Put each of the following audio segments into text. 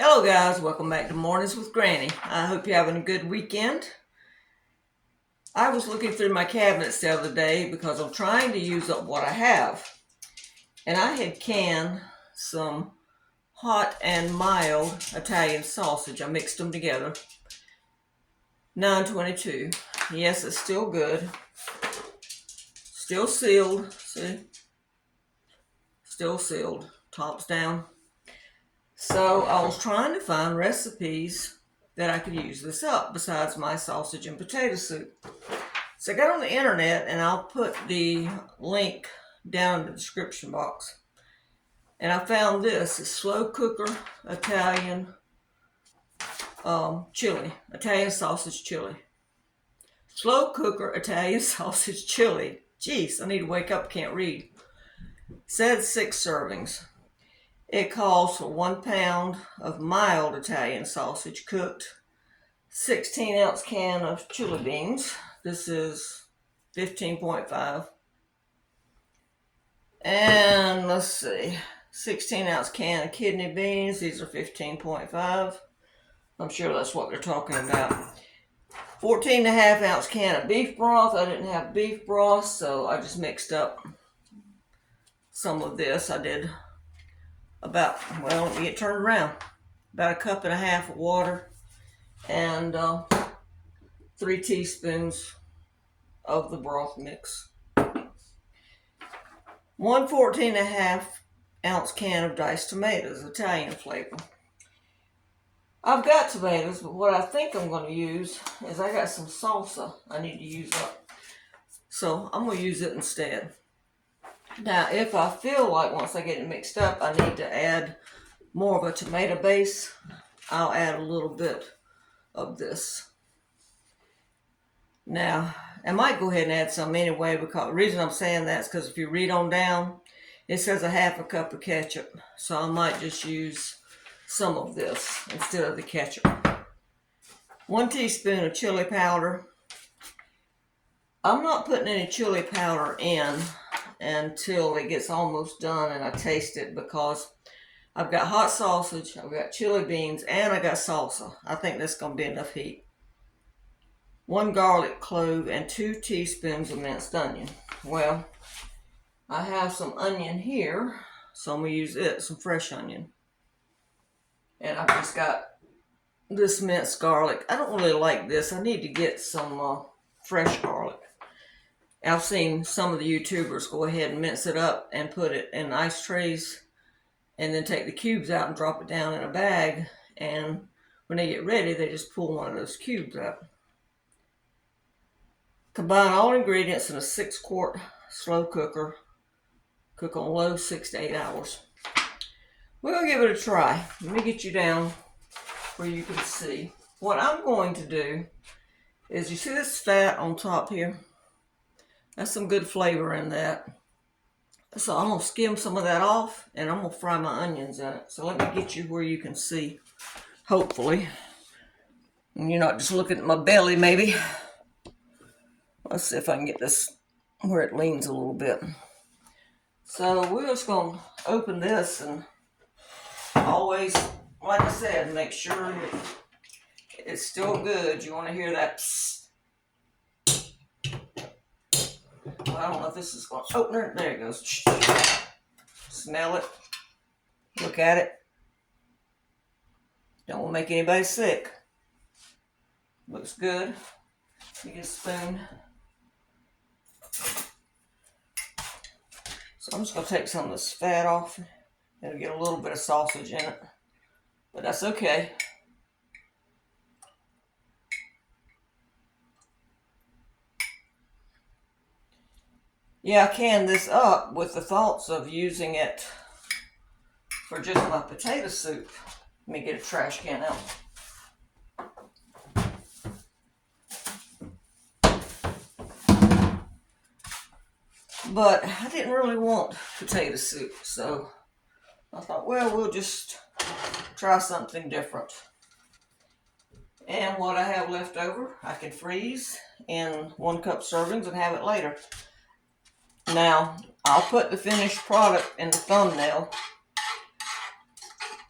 Hello guys, welcome back to Mornings with Granny. I hope you're having a good weekend. I was looking through my cabinets the other day because I'm trying to use up what I have. And I had canned some hot and mild Italian sausage. I mixed them together. 922. Yes, it's still good. Still sealed. See? Still sealed. Top's down. So I was trying to find recipes that I could use this up besides my sausage and potato soup. So I got on the internet, and I'll put the link down in the description box. And I found this. It's slow cooker Italian chili. Italian sausage chili. Slow cooker Italian sausage chili. Jeez, I need to wake up, can't read. Said 6 servings. It calls for 1 pound of mild Italian sausage cooked, 16-ounce can of chili beans. This is 15.5. And let's see, 16-ounce can of kidney beans. These are 15.5. I'm sure that's what they're talking about. 14.5-ounce can of beef broth. I didn't have beef broth, so I just mixed up some of this. I did about, well, let me get turned around, about 1.5 cups of water and 3 teaspoons of the broth mix. 1 14.5-ounce can of diced tomatoes, Italian flavor. I've got tomatoes, but what I think I'm going to use is I got some salsa I need to use up. So I'm going to use it instead. Now, if I feel like once I get it mixed up, I need to add more of a tomato base, I'll add a little bit of this. Now, I might go ahead and add some anyway, because the reason I'm saying that is because if you read on down, it says 1/2 cup of ketchup. So I might just use some of this instead of the ketchup. 1 teaspoon of chili powder. I'm not putting any chili powder in until it gets almost done and I taste it, because I've got hot sausage, I've got chili beans, and I got salsa. I think that's going to be enough heat. 1 garlic clove and 2 teaspoons of minced onion. Well, I have some onion here, so I'm going to use it, some fresh onion. And I've just got this minced garlic. I don't really like this. I need to get some fresh garlic. I've seen some of the YouTubers go ahead and mince it up and put it in ice trays and then take the cubes out and drop it down in a bag. And when they get ready, they just pull one of those cubes out. Combine all ingredients in a 6-quart slow cooker. Cook on low 6 to 8 hours. We're going to give it a try. Let me get you down where you can see. What I'm going to do is, you see this fat on top here? That's some good flavor in that. So I'm going to skim some of that off, and I'm going to fry my onions in it. So let me get you where you can see, hopefully. And you're not just looking at my belly, maybe. Let's see if I can get this where it leans a little bit. So we're just going to open this, and always, like I said, make sure it's still good. You want to hear that psst. Well, I don't know if this is going to open it. There it goes. Smell it. Look at it. Don't want to make anybody sick. Looks good. Let me get a spoon. So I'm just going to take some of this fat off. It'll get a little bit of sausage in it. But that's okay. Yeah, I canned this up with the thoughts of using it for just my potato soup. Let me get a trash can out. But I didn't really want potato soup, so I thought, well, we'll just try something different. And what I have left over, I can freeze in 1 cup servings and have it later. Now, I'll put the finished product in the thumbnail,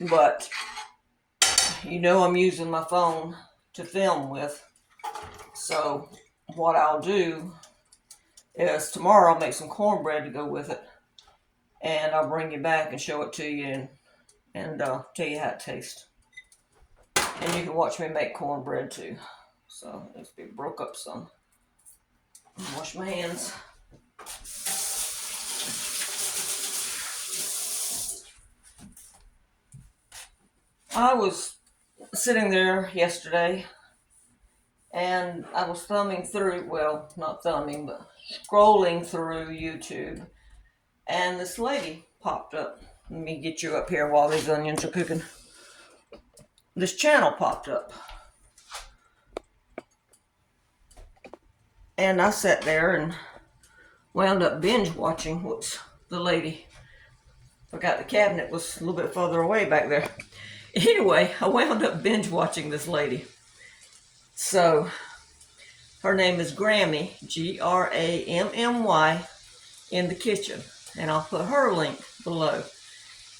but you know I'm using my phone to film with. So what I'll do is tomorrow I'll make some cornbread to go with it. And I'll bring you back and show it to you and tell you how it tastes. And you can watch me make cornbread too. So let's be broke up some. Wash my hands. I was sitting there yesterday and I was thumbing through, well, not thumbing, but scrolling through YouTube. And this lady popped up. Let me get you up here while these onions are cooking. This channel popped up. And I sat there and wound up binge watching. Whoops, the lady. Forgot the cabinet was a little bit further away back there. Anyway, I wound up binge watching this lady. So, her name is Grammy, Grammy, in the kitchen. And I'll put her link below.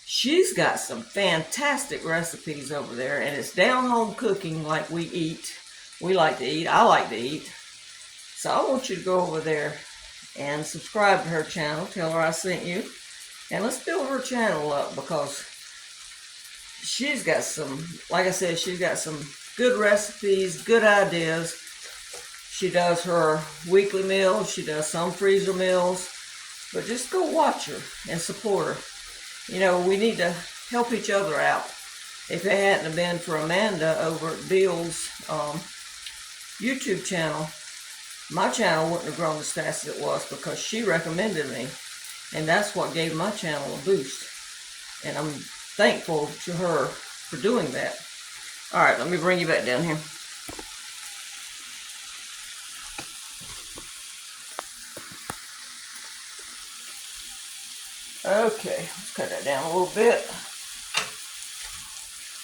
She's got some fantastic recipes over there, and it's down home cooking like we eat. We like to eat. I like to eat. So I want you to go over there and subscribe to her channel. Tell her I sent you. And let's build her channel up because she's got some, like I said, she's got some good recipes, good ideas. She does her weekly meals. She does some freezer meals. But just go watch her and support her. You know, we need to help each other out. If it hadn't been for Amanda over at Bill's YouTube channel, my channel wouldn't have grown as fast as it was because she recommended me. And that's what gave my channel a boost. And I'm thankful to her for doing that. All right, let me bring you back down here. Okay, let's cut that down a little bit.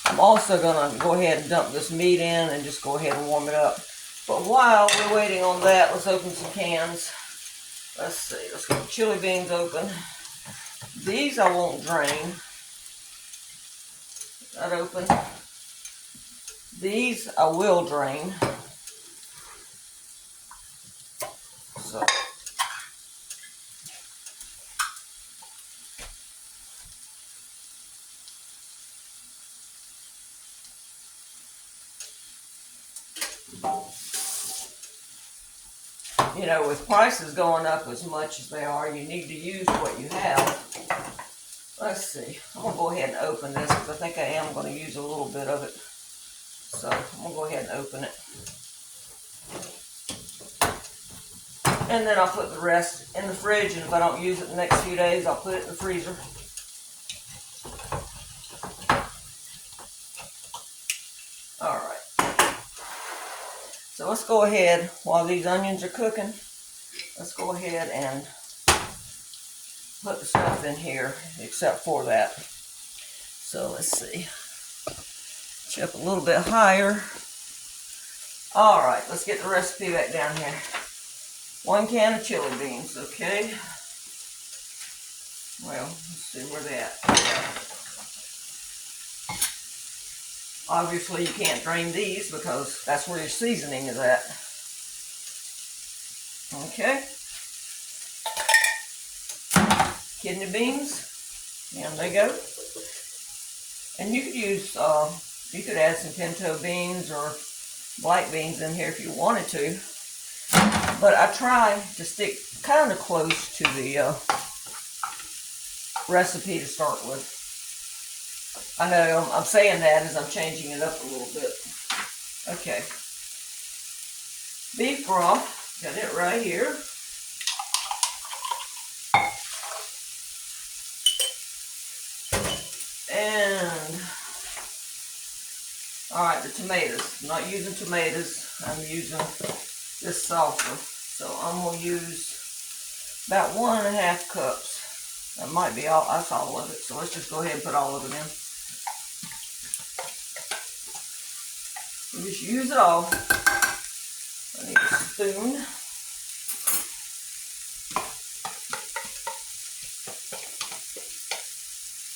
I'm also going to go ahead and dump this meat in and just go ahead and warm it up. But while we're waiting on that, let's open some cans. Let's see, let's get the chili beans open. These I won't drain. That open. These I will drain. So. You know, with prices going up as much as they are, you need to use what you have. Let's see. I'm going to go ahead and open this because I think I am going to use a little bit of it. So I'm going to go ahead and open it. And then I'll put the rest in the fridge, and if I don't use it the next few days, I'll put it in the freezer. Alright. So let's go ahead, while these onions are cooking, let's go ahead and put the stuff in here, except for that. So let's see. Chip a little bit higher. Alright, let's get the recipe back down here. 1 can of chili beans, okay? Well, let's see where they at. Obviously you can't drain these because that's where your seasoning is at. Okay. Kidney beans, and they go. And you could use, you could add some pinto beans or black beans in here if you wanted to. But I try to stick kind of close to the recipe to start with. I know I'm saying that as I'm changing it up a little bit. Okay. Beef broth, got it right here. And, alright, the tomatoes. I'm not using tomatoes, I'm using this salsa. So I'm going to use about 1.5 cups. That might be all, that's all of it. So let's just go ahead and put all of it in. And just use it all. I need a spoon.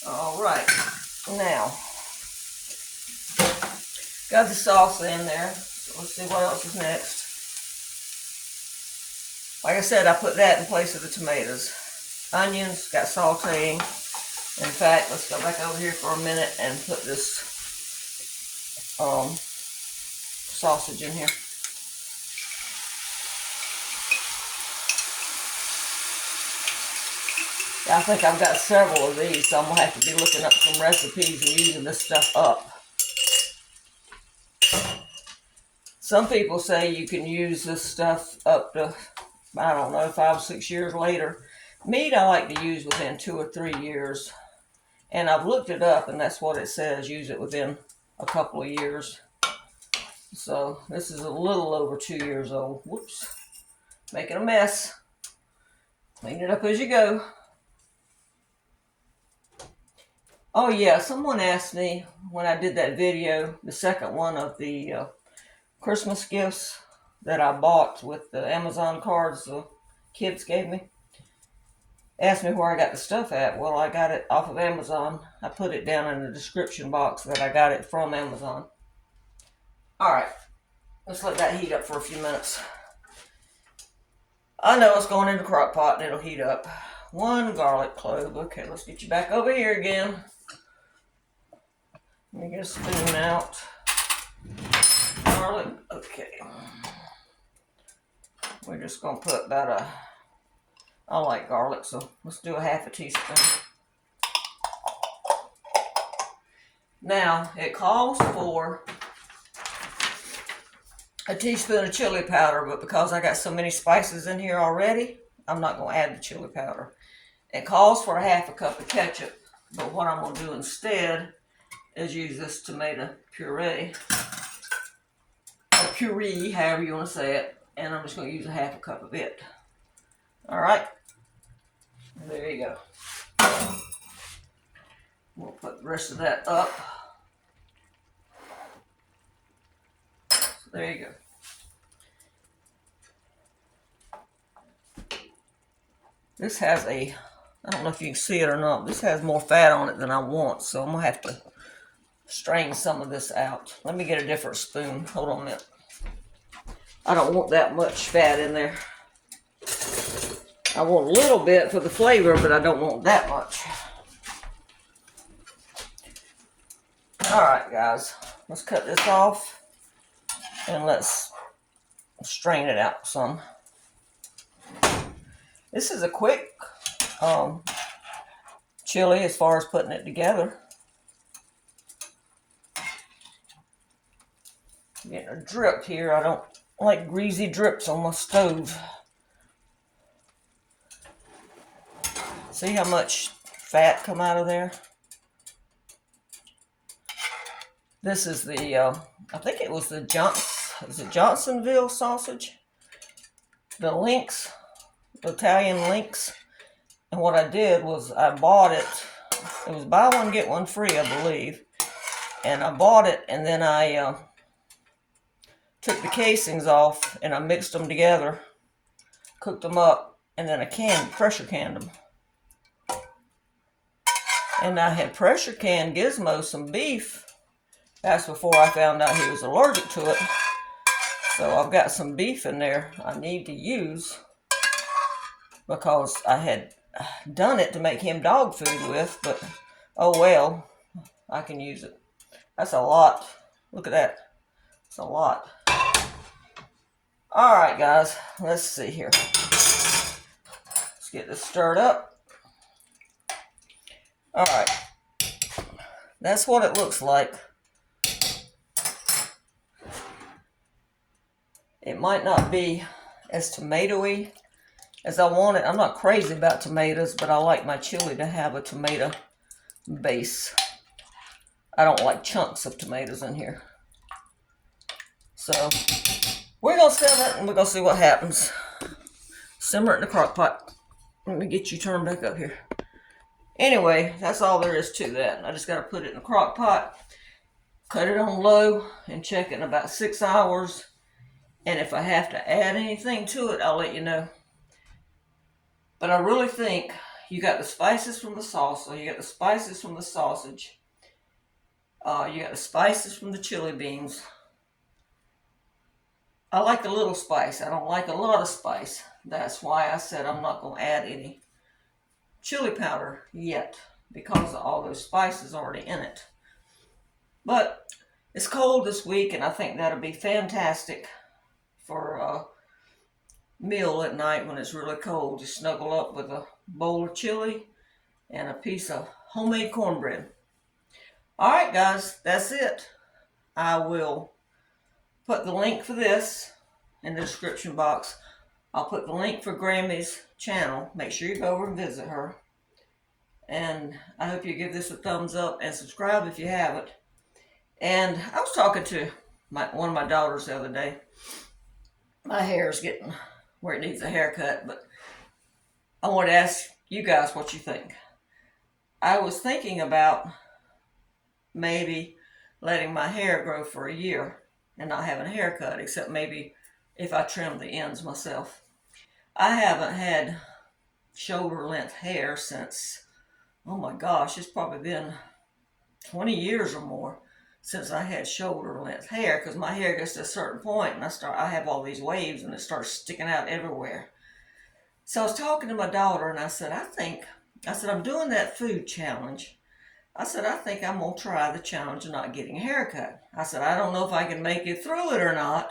Alright, now Got the salsa in there. So let's see what else is next. Like I said, I put that in place of the tomatoes. Onions, got sauteing. In fact, let's go back over here for a minute and put this sausage in here. I think I've got several of these, so I'm going to have to be looking up some recipes and using this stuff up. Some people say you can use this stuff up to, I don't know, 5 or 6 years later. Meat I like to use within 2 or 3 years. And I've looked it up, and that's what it says, use it within a couple of years. So this is a little over 2 years old. Whoops. Making a mess. Clean it up as you go. Oh yeah, someone asked me when I did that video, the second one of the Christmas gifts that I bought with the Amazon cards the kids gave me. Asked me where I got the stuff at. Well, I got it off of Amazon. I put it down in the description box that I got it from Amazon. Alright, let's let that heat up for a few minutes. I know it's going in the crock pot and it'll heat up. 1 garlic clove. Okay, let's get you back over here again. Let me get a spoon out. Garlic, okay. We're just going to put about I like garlic, so let's do a half a teaspoon. Now, it calls for a teaspoon of chili powder, but because I got so many spices in here already, I'm not going to add the chili powder. It calls for a half a cup of ketchup, but what I'm going to do instead is use this tomato puree, or puree, however you want to say it, and I'm just going to use a half a cup of it. Alright, there you go. We'll put the rest of that up. So there you go. This has I don't know if you can see it or not, this has more fat on it than I want, so I'm going to have to strain some of this out. Let me get a different spoon. Hold on a minute. I don't want that much fat in there. I want a little bit for the flavor, but I don't want that much. Alright guys, let's cut this off and let's strain it out some. This is a quick chili as far as putting it together. I'm getting a drip here. I don't like greasy drips on my stove. See how much fat come out of there? This is the, I think it was the Johnsonville sausage? The links, the Italian links. And what I did was I bought it. It was buy one, get one free, I believe. And I bought it, and then I took the casings off, and I mixed them together, cooked them up, and then I pressure canned them. And I had pressure canned Gizmo some beef. That's before I found out he was allergic to it. So I've got some beef in there I need to use because I had done it to make him dog food with, but oh well, I can use it. That's a lot. Look at that. It's a lot. Alright guys, let's see here. Let's get this stirred up. Alright. That's what it looks like. It might not be as tomatoey as I want it. I'm not crazy about tomatoes, but I like my chili to have a tomato base. I don't like chunks of tomatoes in here. So, we're going to simmer it and we're going to see what happens. Simmer it in the crock pot. Let me get you turned back up here. Anyway, that's all there is to that. I just got to put it in the crock pot, cut it on low, and check it in about 6 hours. And if I have to add anything to it, I'll let you know. But I really think you got the spices from the salsa, you got the spices from the sausage. You got the spices from the chili beans. I like a little spice. I don't like a lot of spice. That's why I said I'm not going to add any chili powder yet, because of all those spices already in it. But it's cold this week, and I think that'll be fantastic for a meal at night when it's really cold. Just snuggle up with a bowl of chili and a piece of homemade cornbread. All right, guys, that's it. I will put the link for this in the description box. I'll put the link for Grammy's channel. Make sure you go over and visit her. And I hope you give this a thumbs up and subscribe if you haven't. And I was talking to one of my daughters the other day. My hair is getting where it needs a haircut, but I want to ask you guys what you think. I was thinking about maybe letting my hair grow for a year and not having a haircut, except maybe if I trim the ends myself. I haven't had shoulder length hair since, oh my gosh, it's probably been 20 years or more since I had shoulder length hair, because my hair gets to a certain point and I have all these waves and it starts sticking out everywhere. So I was talking to my daughter and I said, I'm doing that food challenge. I said, I think I'm going to try the challenge of not getting a haircut. I said, I don't know if I can make it through it or not,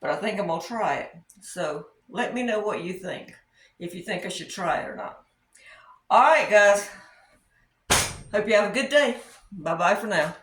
but I think I'm going to try it. So let me know what you think, if you think I should try it or not. All right, guys. Hope you have a good day. Bye-bye for now.